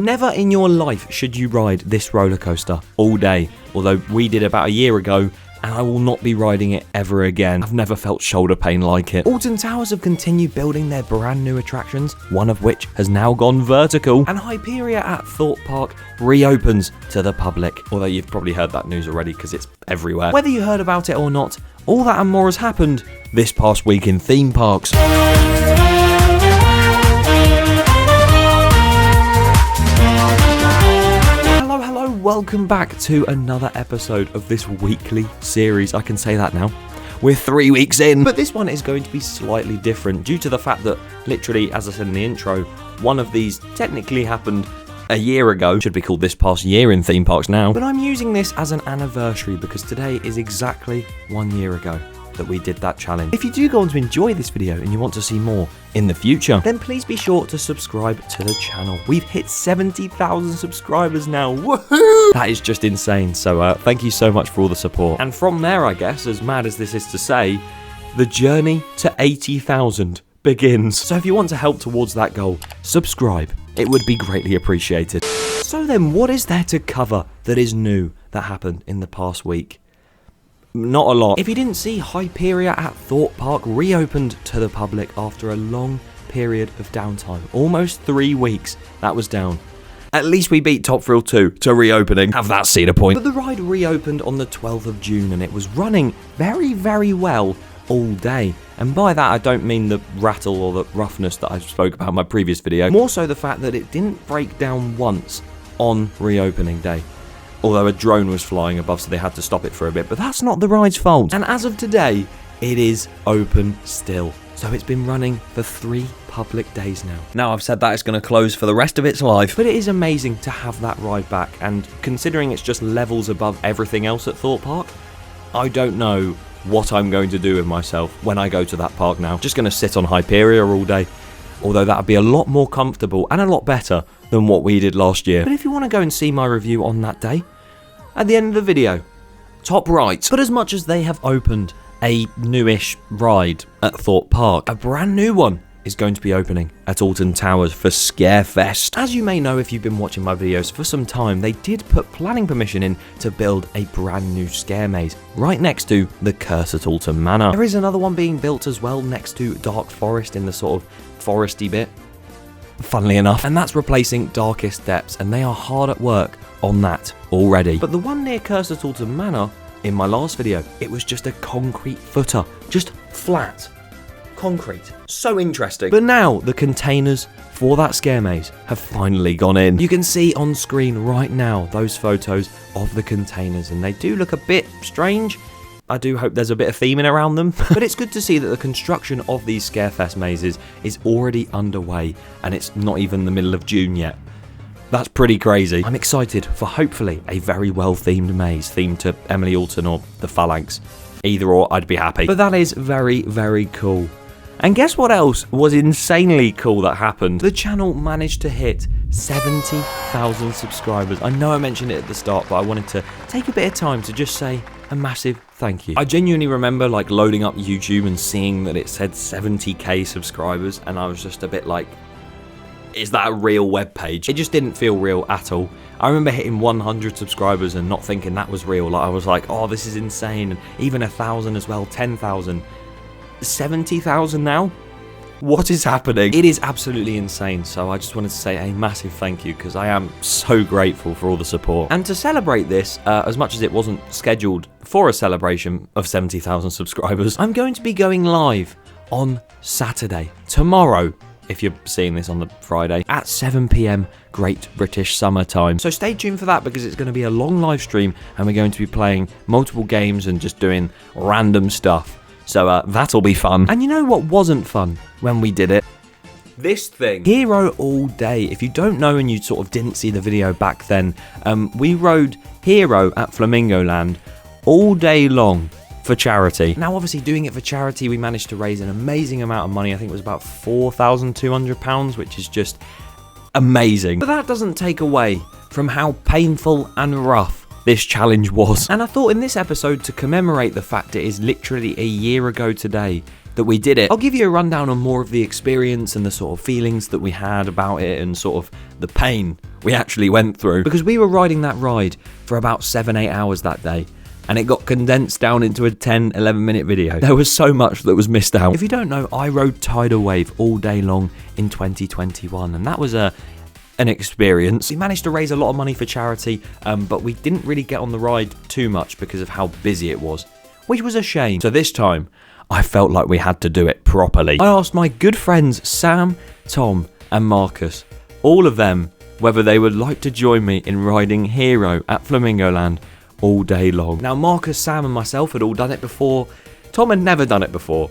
Never in your life should you ride this roller coaster all day, although we did about a year ago, and I will not be riding it ever again. I've never felt shoulder pain like it. Alton Towers have continued building their brand new attractions, one of which has now gone vertical, and Hyperia at Thorpe Park reopens to the public. Although you've probably heard that news already because it's everywhere. Whether you heard about it or not, all that and more has happened this past week in theme parks. Welcome back to another episode of this weekly series. I can say that now. We're 3 weeks in, but this one is going to be slightly different due to the fact that literally, as I said in the intro, one of these technically happened a year ago. Should be called this past year in theme parks now, but I'm using this as an anniversary because today is exactly 1 year ago that we did that challenge. If you do go on to enjoy this video and you want to see more in the future, then please be sure to subscribe to the channel. We've hit 70,000 subscribers now. Woohoo! That is just insane. So thank you so much for all the support. And from there, I guess, as mad as this is to say, the journey to 80,000 begins. So if you want to help towards that goal, subscribe. It would be greatly appreciated. So then, what is there to cover that is new that happened in the past week? Not a lot. If you didn't see, Hyperia at Thorpe Park reopened to the public after a long period of downtime. Almost 3 weeks that was down. At least we beat Top Thrill 2 to reopening. Have that seen a point? But the ride reopened on the 12th of June and it was running very, very well all day. And by that I don't mean the rattle or the roughness that I spoke about in my previous video. More so the fact that it didn't break down once on reopening day. Although a drone was flying above, so they had to stop it for a bit. But that's not the ride's fault. And as of today, it is open still. So it's been running for 3 public days now. Now I've said that it's going to close for the rest of its life. But it is amazing to have that ride back. And considering it's just levels above everything else at Thorpe Park, I don't know what I'm going to do with myself when I go to that park now. Just going to sit on Hyperia all day. Although that would be a lot more comfortable and a lot better than what we did last year. But if you want to go and see my review on that day, at the end of the video, top right. But as much as they have opened a newish ride at Thorpe Park, a brand new one is going to be opening at Alton Towers for Scarefest. As you may know if you've been watching my videos for some time, they did put planning permission in to build a brand new scare maze right next to the Curse at Alton Manor. There is another one being built as well next to Dark Forest in the sort of foresty bit, funnily enough, and that's replacing Darkest Depths, and they are hard at work on that already. But the one near Curse at Alton Manor, in my last video, it was just a concrete footer, just flat concrete. So interesting. But now the containers for that scare maze have finally gone in. You can see on screen right now those photos of the containers, and they do look a bit strange. I do hope there's a bit of theming around them. But it's good to see that the construction of these Scarefest mazes is already underway, and it's not even the middle of June yet. That's pretty crazy. I'm excited for hopefully a very well themed maze, themed to Emily Alton or the Phalanx. Either or, I'd be happy. But that is very, very cool. And guess what else was insanely cool that happened? The channel managed to hit 70,000 subscribers. I know I mentioned it at the start, but I wanted to take a bit of time to just say a massive thank you. I genuinely remember like loading up YouTube and seeing that it said 70k subscribers, and I was just a bit like, is that a real web page? It just didn't feel real at all. I remember hitting 100 subscribers and not thinking that was real. Like I was like, oh, this is insane. And even 1,000 as well, 10,000. 70,000 now? What is happening? It is absolutely insane. So I just wanted to say a massive thank you because I am so grateful for all the support. And to celebrate this, as much as it wasn't scheduled for a celebration of 70,000 subscribers, I'm going to be going live on Saturday, tomorrow, if you're seeing this on the Friday, at 7 PM Great British Summer Time. So stay tuned for that because it's going to be a long live stream and we're going to be playing multiple games and just doing random stuff. So that'll be fun. And you know what wasn't fun when we did it? This thing. Hero all day. If you don't know and you sort of didn't see the video back then, we rode Hero at Flamingo Land all day long for charity. Now obviously doing it for charity, we managed to raise an amazing amount of money. I think it was about £4,200, which is just amazing. But that doesn't take away from how painful and rough this challenge was. And I thought in this episode, to commemorate the fact it is literally a year ago today that we did it. I'll give you a rundown on more of the experience and the sort of feelings that we had about it and sort of the pain we actually went through, because we were riding that ride for about 7-8 hours that day, and it got condensed down into a 10-11 minute video. There was so much that was missed out. If you don't know, I rode Tidal Wave all day long in 2021, and that was an experience. We managed to raise a lot of money for charity, but we didn't really get on the ride too much because of how busy it was, which was a shame. So this time, I felt like we had to do it properly. I asked my good friends Sam, Tom, and Marcus, all of them, whether they would like to join me in riding Hero at Flamingo Land all day long. Now, Marcus, Sam, and myself had all done it before. Tom had never done it before,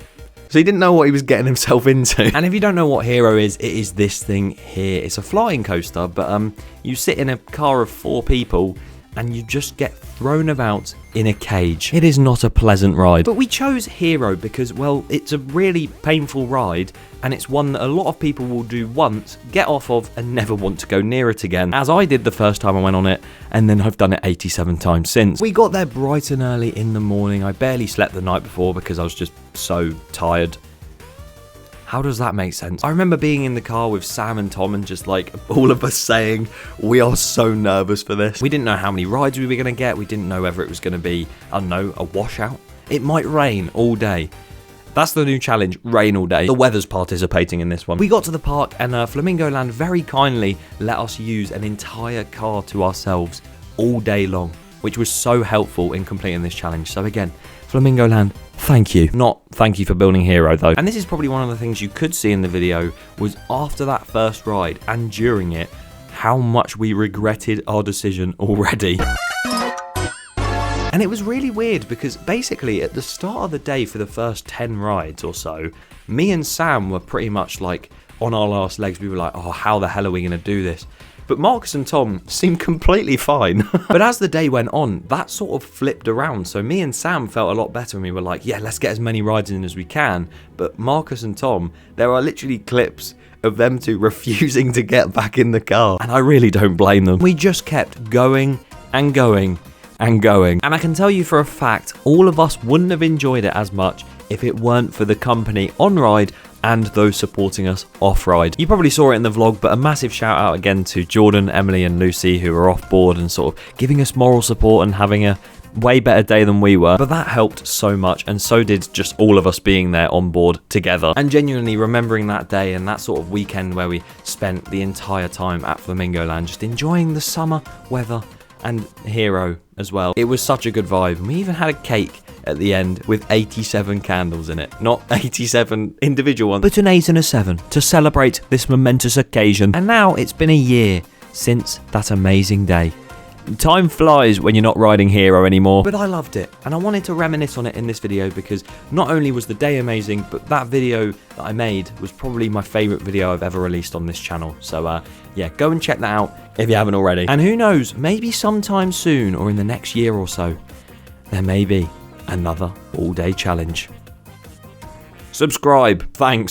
so he didn't know what he was getting himself into. And if you don't know what Hero is, it is this thing here. It's a flying coaster, but you sit in a car of 4 people and you just get thrown about in a cage. It is not a pleasant ride. But we chose Hero because, well, it's a really painful ride, and it's one that a lot of people will do once, get off of, and never want to go near it again, as I did the first time I went on it, and then I've done it 87 times since. We got there bright and early in the morning. I barely slept the night before because I was just so tired. How does that make sense? I remember being in the car with Sam and Tom and just like all of us saying, we are so nervous for this. We didn't know how many rides we were going to get. We didn't know whether it was going to be, I don't know, a washout. It might rain all day. That's the new challenge, rain all day. The weather's participating in this one. We got to the park and Flamingo Land very kindly let us use an entire car to ourselves all day long, which was so helpful in completing this challenge. So again, Flamingo Land, thank you. Not thank you for building Hero though. And this is probably one of the things you could see in the video, was after that first ride and during it, how much we regretted our decision already. And it was really weird because basically at the start of the day for the first 10 rides or so, me and Sam were pretty much like on our last legs. We were like, oh, how the hell are we going to do this? But Marcus and Tom seemed completely fine. But as the day went on, that sort of flipped around. So me and Sam felt a lot better and we were like, yeah, let's get as many rides in as we can. But Marcus and Tom, there are literally clips of them two refusing to get back in the car. And I really don't blame them. We just kept going and going and going. And I can tell you for a fact, all of us wouldn't have enjoyed it as much if it weren't for the company on ride and those supporting us off-ride. You probably saw it in the vlog, but a massive shout out again to Jordan, Emily and Lucy, who were off board and sort of giving us moral support and having a way better day than we were. But that helped so much, and so did just all of us being there on board together. And genuinely remembering that day and that sort of weekend where we spent the entire time at Flamingo Land just enjoying the summer weather and Hero as well. It was such a good vibe. We even had a cake at the end with 87 candles in it. Not 87 individual ones, but an 8 and a 7 to celebrate this momentous occasion. And now it's been a year since that amazing day. Time flies when you're not riding Hero anymore, but I loved it and I wanted to reminisce on it in this video because not only was the day amazing, but that video that I made was probably my favourite video I've ever released on this channel. So yeah, go and check that out if you haven't already. And who knows, maybe sometime soon or in the next year or so, there may be another all-day challenge. Subscribe, thanks.